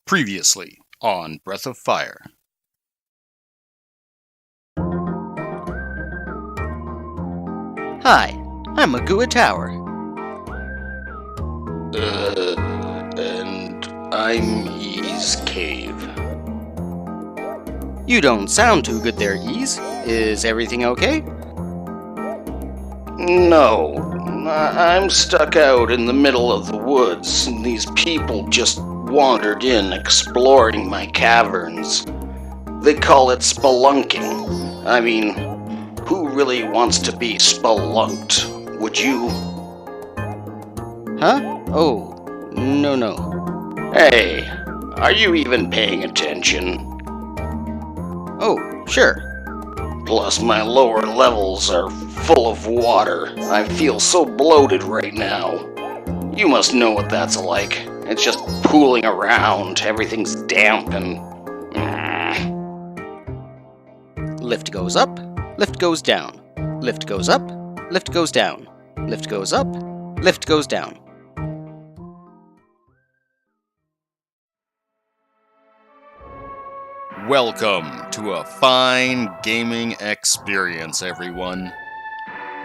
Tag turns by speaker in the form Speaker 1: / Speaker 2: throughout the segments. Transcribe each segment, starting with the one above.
Speaker 1: Previously on Breath of Fire.
Speaker 2: Hi, I'm Magua Tower.
Speaker 1: And I'm Ease Cave.
Speaker 2: You don't sound too good there, Ease. Is everything okay?
Speaker 1: No, I'm stuck out in the middle of the woods, and these people just wandered in exploring my caverns. They call it spelunking. I mean, who really wants to be spelunked? Would you?
Speaker 2: Huh? Oh, no.
Speaker 1: Hey, are you even paying attention?
Speaker 2: Oh, sure.
Speaker 1: Plus, my lower levels are full of water. I feel so bloated right now. You must know what that's like. It's just pooling around. Everything's damp and...
Speaker 2: Lift goes up, lift goes down. Lift goes up, lift goes down. Lift goes up, lift goes down.
Speaker 1: Welcome to a fine gaming experience, everyone.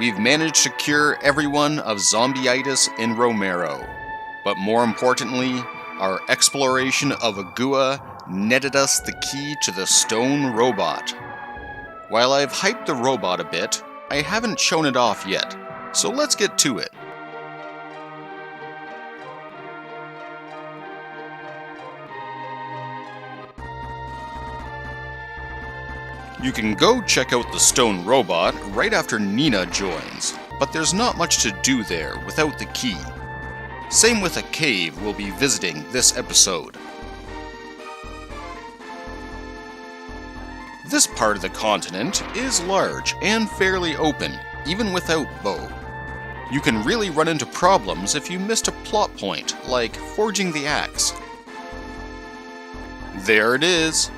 Speaker 1: We've managed to cure everyone of zombieitis in Romero, but more importantly, our exploration of Agua netted us the key to the stone robot. While I've hyped the robot a bit, I haven't shown it off yet, so let's get to it. You can go check out the stone robot right after Nina joins, but there's not much to do there without the key. Same with a cave we'll be visiting this episode. This part of the continent is large and fairly open, even without Bo. You can really run into problems if you missed a plot point, like forging the axe. There it is!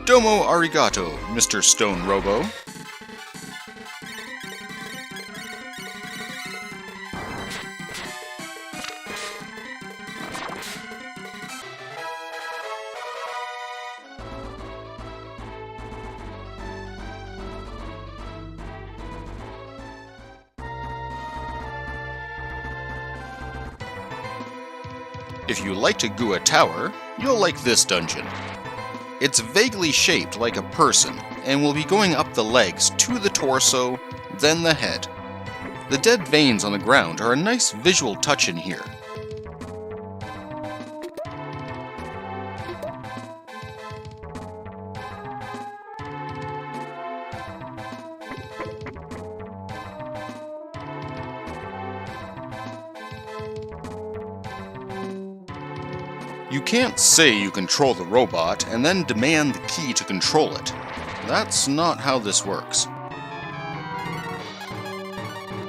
Speaker 1: Domo Arigato, Mr. Stone Robo. If you liked Agua Tower, you'll like this dungeon. It's vaguely shaped like a person, and will be going up the legs to the torso, then the head. The dead veins on the ground are a nice visual touch in here. You can't say you control the robot and then demand the key to control it. That's not how this works.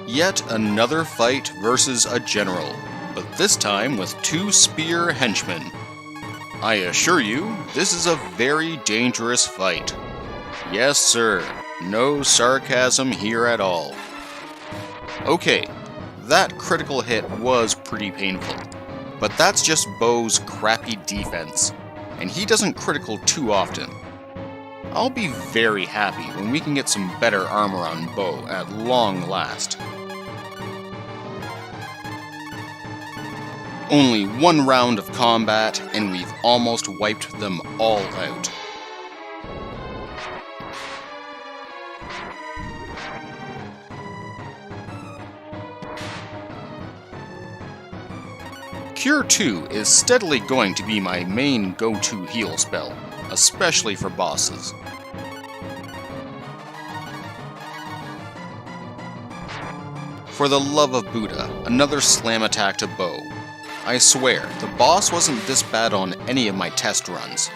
Speaker 1: Yet another fight versus a general, but this time with 2 spear henchmen. I assure you, this is a very dangerous fight. Yes, sir. No sarcasm here at all. Okay, that critical hit was pretty painful. But that's just Bo's crappy defense, and he doesn't critical too often. I'll be very happy when we can get some better armor on Bo at long last. Only 1 round of combat, and we've almost wiped them all out. Cure 2 is steadily going to be my main go-to heal spell, especially for bosses. For the love of Buddha, another slam attack to Bo. I swear, the boss wasn't this bad on any of my test runs.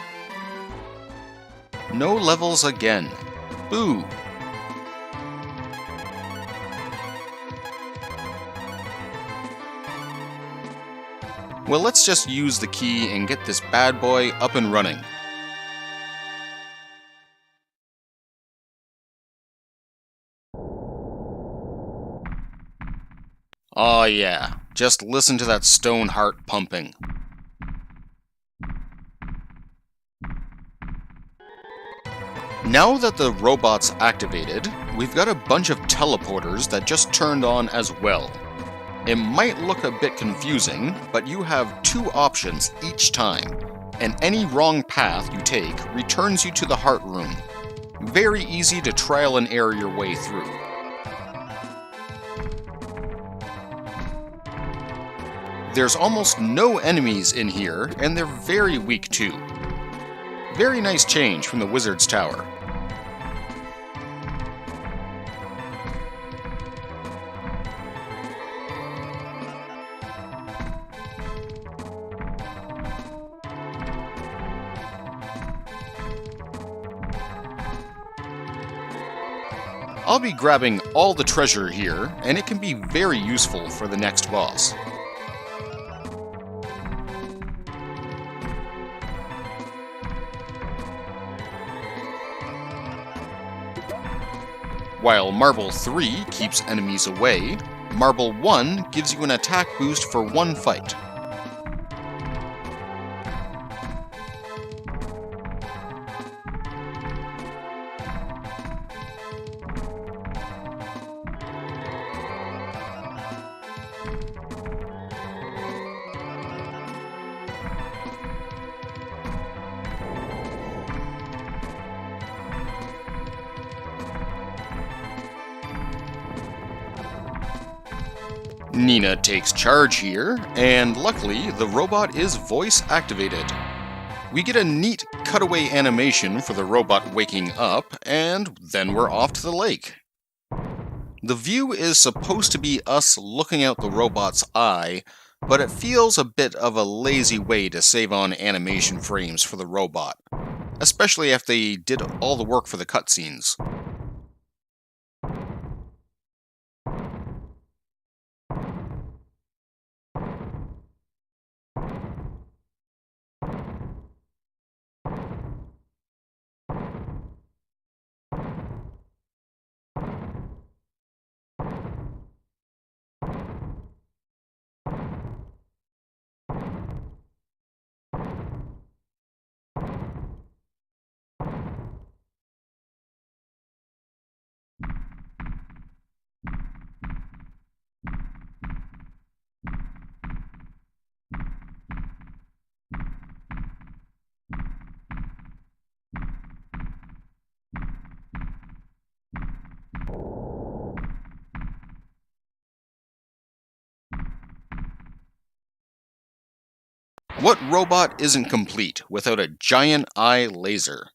Speaker 1: No levels again. Boo! Well, let's just use the key and get this bad boy up and running. Aw yeah, just listen to that stone heart pumping. Now that the robot's activated, we've got a bunch of teleporters that just turned on as well. It might look a bit confusing, but you have two options each time, and any wrong path you take returns you to the heart room. Very easy to trial and error your way through. There's almost no enemies in here, and they're very weak too. Very nice change from the Wizard's Tower. I'll be grabbing all the treasure here, and it can be very useful for the next boss. While Marble 3 keeps enemies away, Marble 1 gives you an attack boost for one fight. Nina takes charge here, and luckily the robot is voice activated. We get a neat cutaway animation for the robot waking up, and then we're off to the lake. The view is supposed to be us looking out the robot's eye, but it feels a bit of a lazy way to save on animation frames for the robot, especially if they did all the work for the cutscenes. What robot isn't complete without a giant eye laser?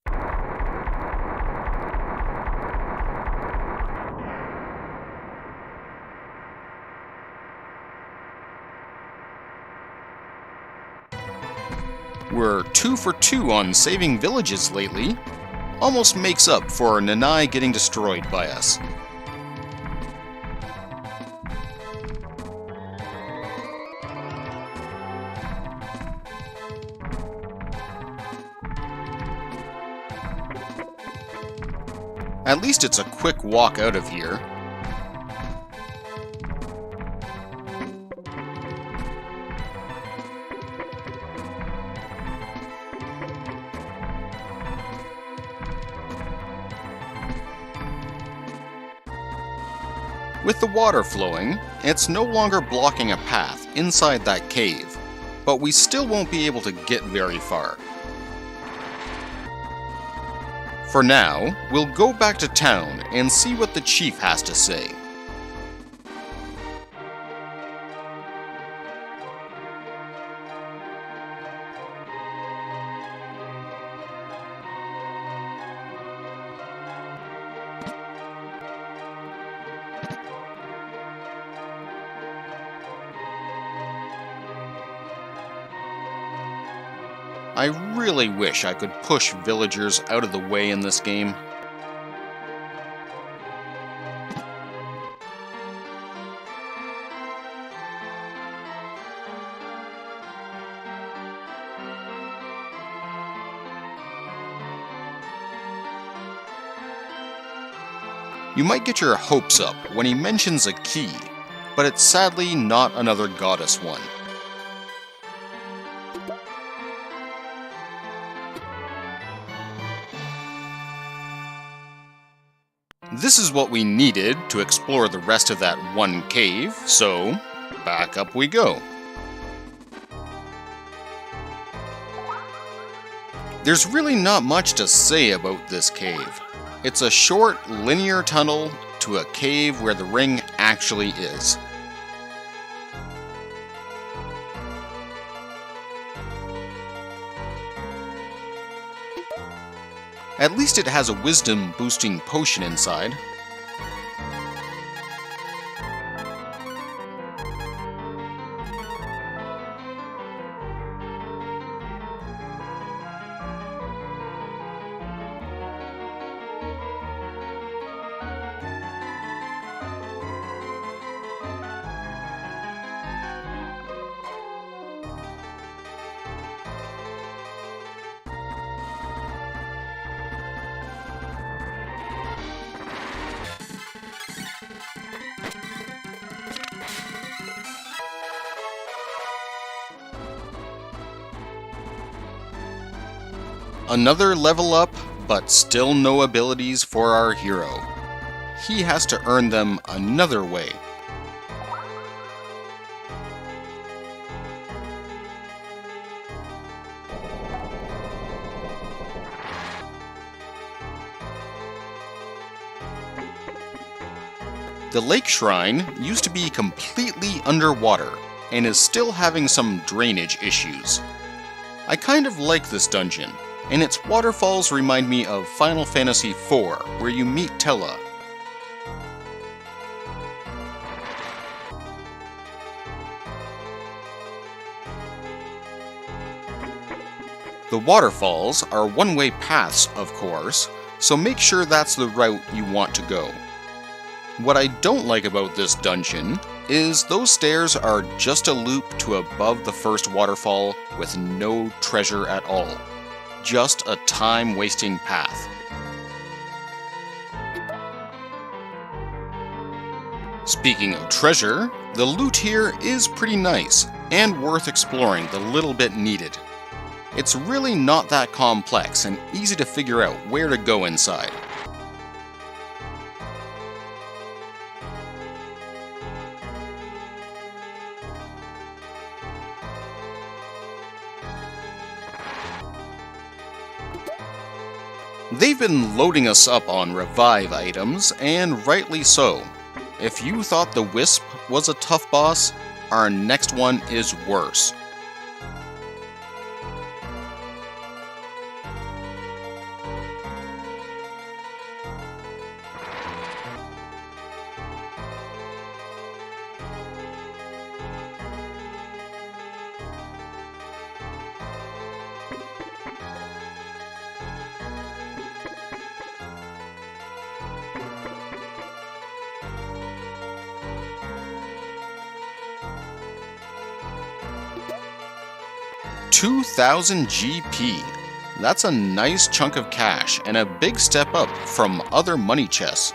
Speaker 1: We're 2 for 2 on saving villages lately. Almost makes up for Nanai getting destroyed by us. At least it's a quick walk out of here. With the water flowing, it's no longer blocking a path inside that cave, but we still won't be able to get very far. For now, we'll go back to town and see what the chief has to say. I really wish I could push villagers out of the way in this game. You might get your hopes up when he mentions a key, but it's sadly not another goddess one. This is what we needed to explore the rest of that one cave, so back up we go. There's really not much to say about this cave. It's a short, linear tunnel to a cave where the ring actually is. At least it has a wisdom-boosting potion inside. Another level up, but still no abilities for our hero. He has to earn them another way. The lake shrine used to be completely underwater and is still having some drainage issues. I kind of like this dungeon, and its waterfalls remind me of Final Fantasy IV, where you meet Tella. The waterfalls are one-way paths, of course, so make sure that's the route you want to go. What I don't like about this dungeon is those stairs are just a loop to above the first waterfall with no treasure at all. Just a time-wasting path. Speaking of treasure, the loot here is pretty nice, and worth exploring the little bit needed. It's really not that complex and easy to figure out where to go inside. They've been loading us up on revive items, and rightly so. If you thought the Wisp was a tough boss, our next one is worse. $2,000 GP. That's a nice chunk of cash and a big step up from other money chests.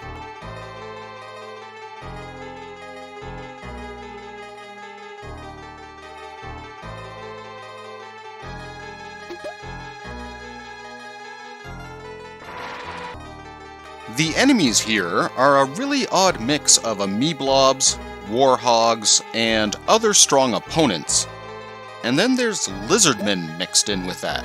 Speaker 1: The enemies here are a really odd mix of amoeblobs, warhogs, and other strong opponents. And then there's lizardmen mixed in with that.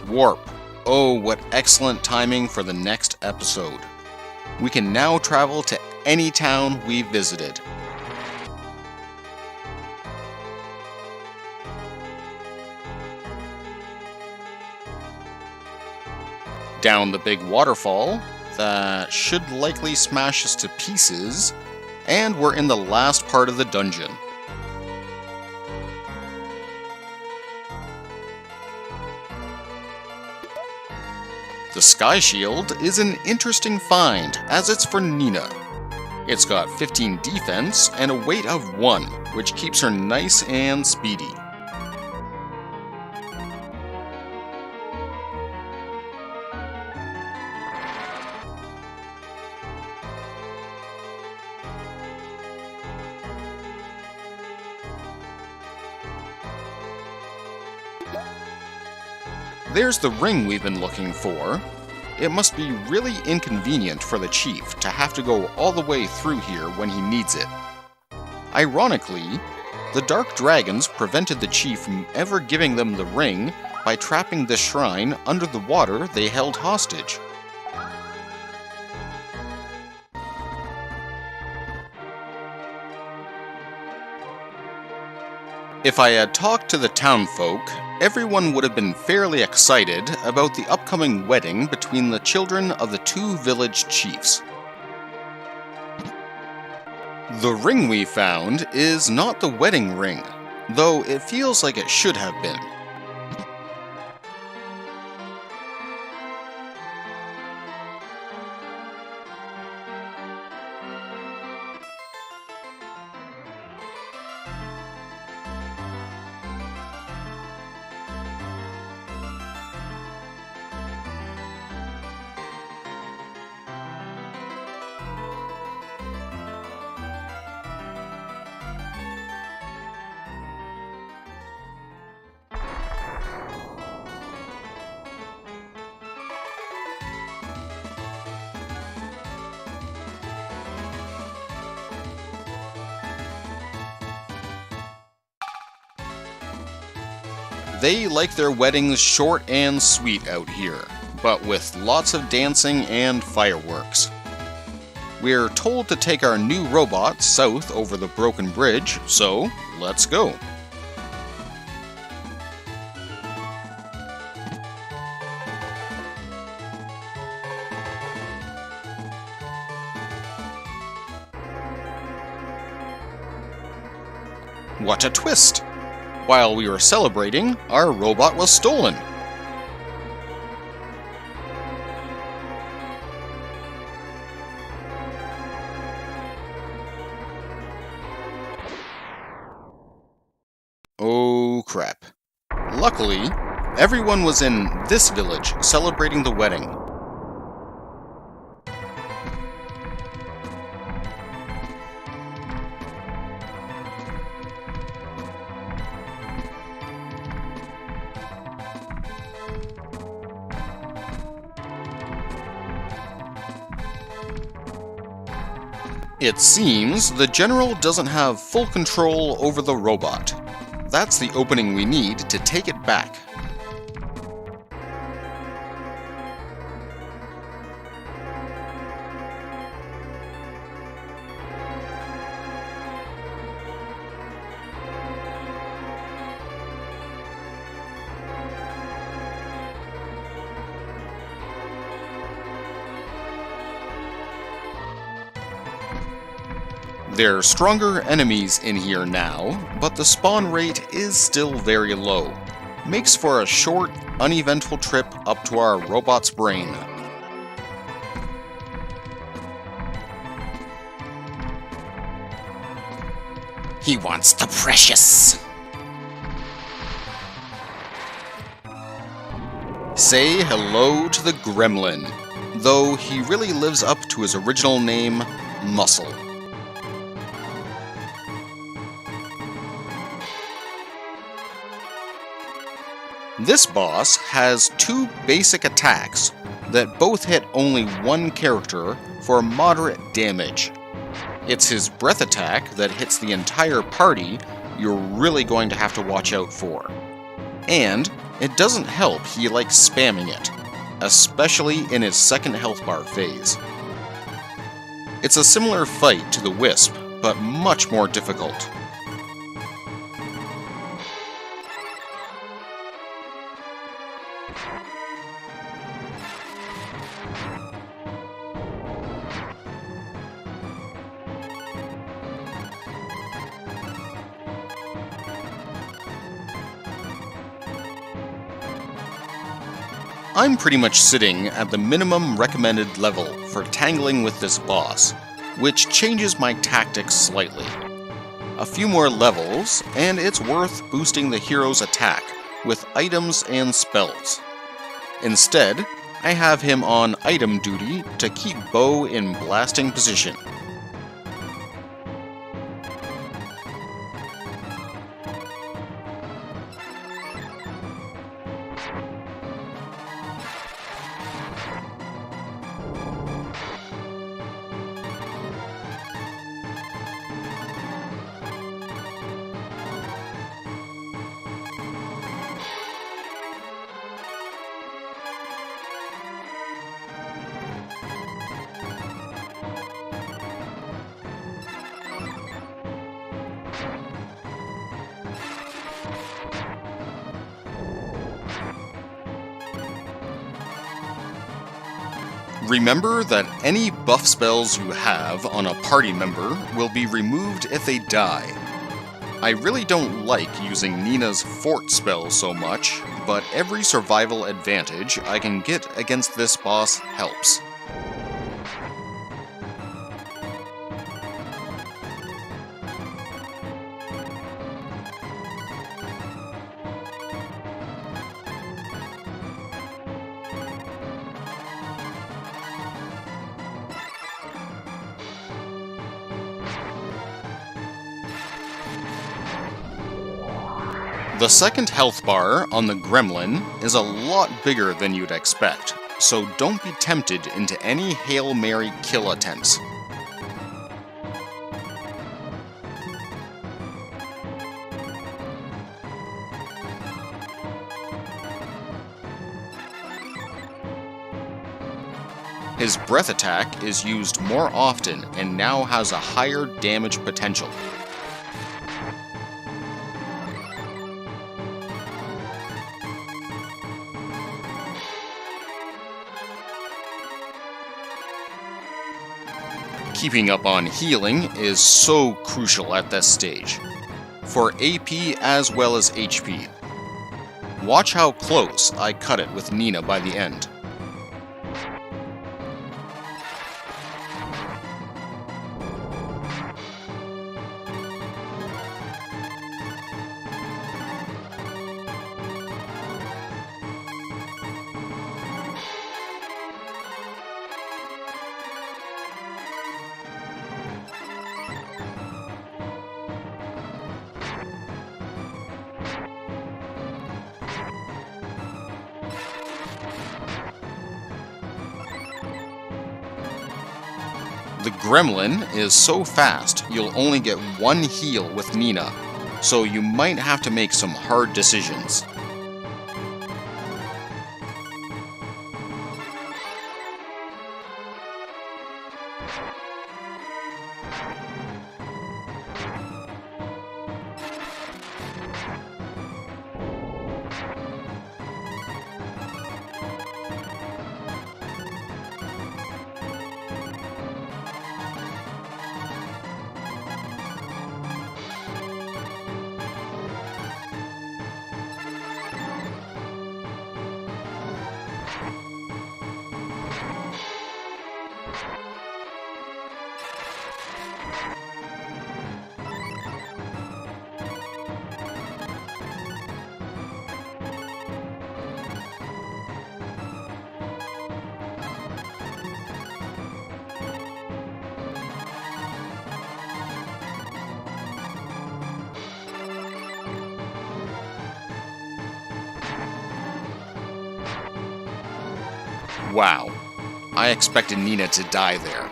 Speaker 1: Warp. Oh, what excellent timing for the next episode. We can now travel to any town we visited. Down the big waterfall, that should likely smash us to pieces, and we're in the last part of the dungeon. The Sky Shield is an interesting find, as it's for Nina. It's got 15 defense and a weight of 1, which keeps her nice and speedy. There's the ring we've been looking for. It must be really inconvenient for the chief to have to go all the way through here when he needs it. Ironically, the Dark Dragons prevented the chief from ever giving them the ring by trapping the shrine under the water they held hostage. If I had talked to the townfolk, everyone would have been fairly excited about the upcoming wedding between the children of the 2 village chiefs. The ring we found is not the wedding ring, though it feels like it should have been. They like their weddings short and sweet out here, but with lots of dancing and fireworks. We're told to take our new robot south over the broken bridge, so let's go. What a twist! While we were celebrating, our robot was stolen. Oh crap. Luckily, everyone was in this village celebrating the wedding. It seems the general doesn't have full control over the robot. That's the opening we need to take it back. There are stronger enemies in here now, but the spawn rate is still very low. Makes for a short, uneventful trip up to our robot's brain. He wants the precious! Say hello to the gremlin, though he really lives up to his original name, Muscle. This boss has 2 basic attacks that both hit only one character for moderate damage. It's his breath attack that hits the entire party you're really going to have to watch out for. And it doesn't help he likes spamming it, especially in his second health bar phase. It's a similar fight to the Wisp, but much more difficult. I'm pretty much sitting at the minimum recommended level for tangling with this boss, which changes my tactics slightly. A few more levels, and it's worth boosting the hero's attack with items and spells. Instead, I have him on item duty to keep Bo in blasting position. Remember that any buff spells you have on a party member will be removed if they die. I really don't like using Nina's fort spell so much, but every survival advantage I can get against this boss helps. The second health bar on the Gremlin is a lot bigger than you'd expect, so don't be tempted into any Hail Mary kill attempts. His breath attack is used more often and now has a higher damage potential. Keeping up on healing is so crucial at this stage, for AP as well as HP. Watch how close I cut it with Nina by the end. The Gremlin is so fast you'll only get one heal with Nina, so you might have to make some hard decisions. Wow, I expected Nina to die there.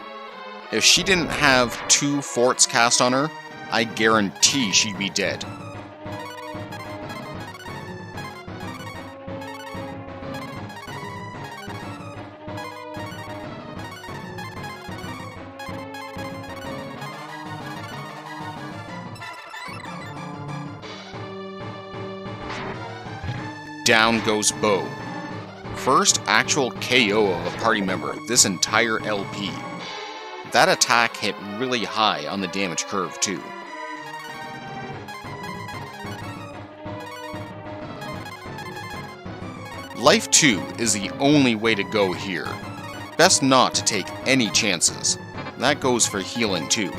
Speaker 1: If she didn't have 2 forts cast on her, I guarantee she'd be dead. Down goes Bo. First actual KO of a party member this entire LP. That attack hit really high on the damage curve too. Life 2 is the only way to go here. Best not to take any chances. That goes for healing too.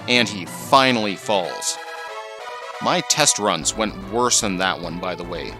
Speaker 1: And he finally falls. My test runs went worse than that one, by the way.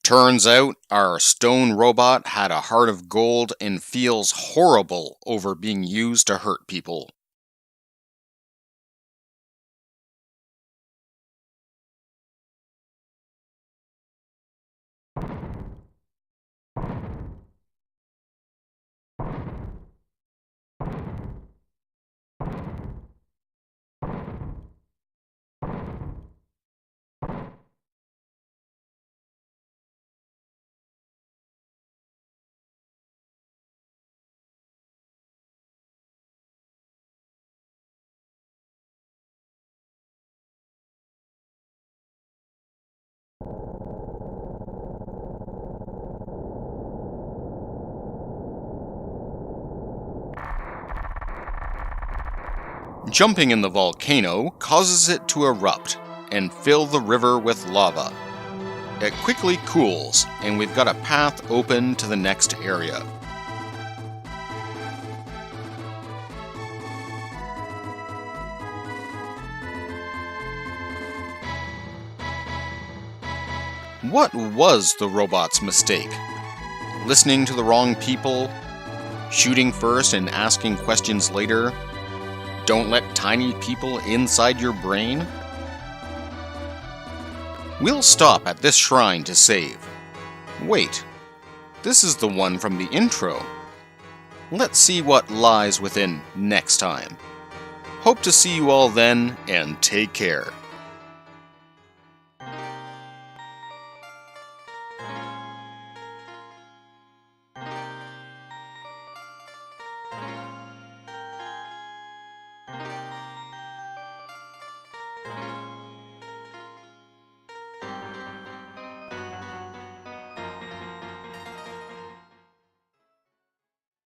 Speaker 1: Turns out our stone robot had a heart of gold and feels horrible over being used to hurt people. Jumping in the volcano causes it to erupt and fill the river with lava. It quickly cools, and we've got a path open to the next area. What was the robot's mistake? Listening to the wrong people? Shooting first and asking questions later? Don't let tiny people inside your brain? We'll stop at this shrine to save. Wait, this is the one from the intro. Let's see what lies within next time. Hope to see you all then, and take care.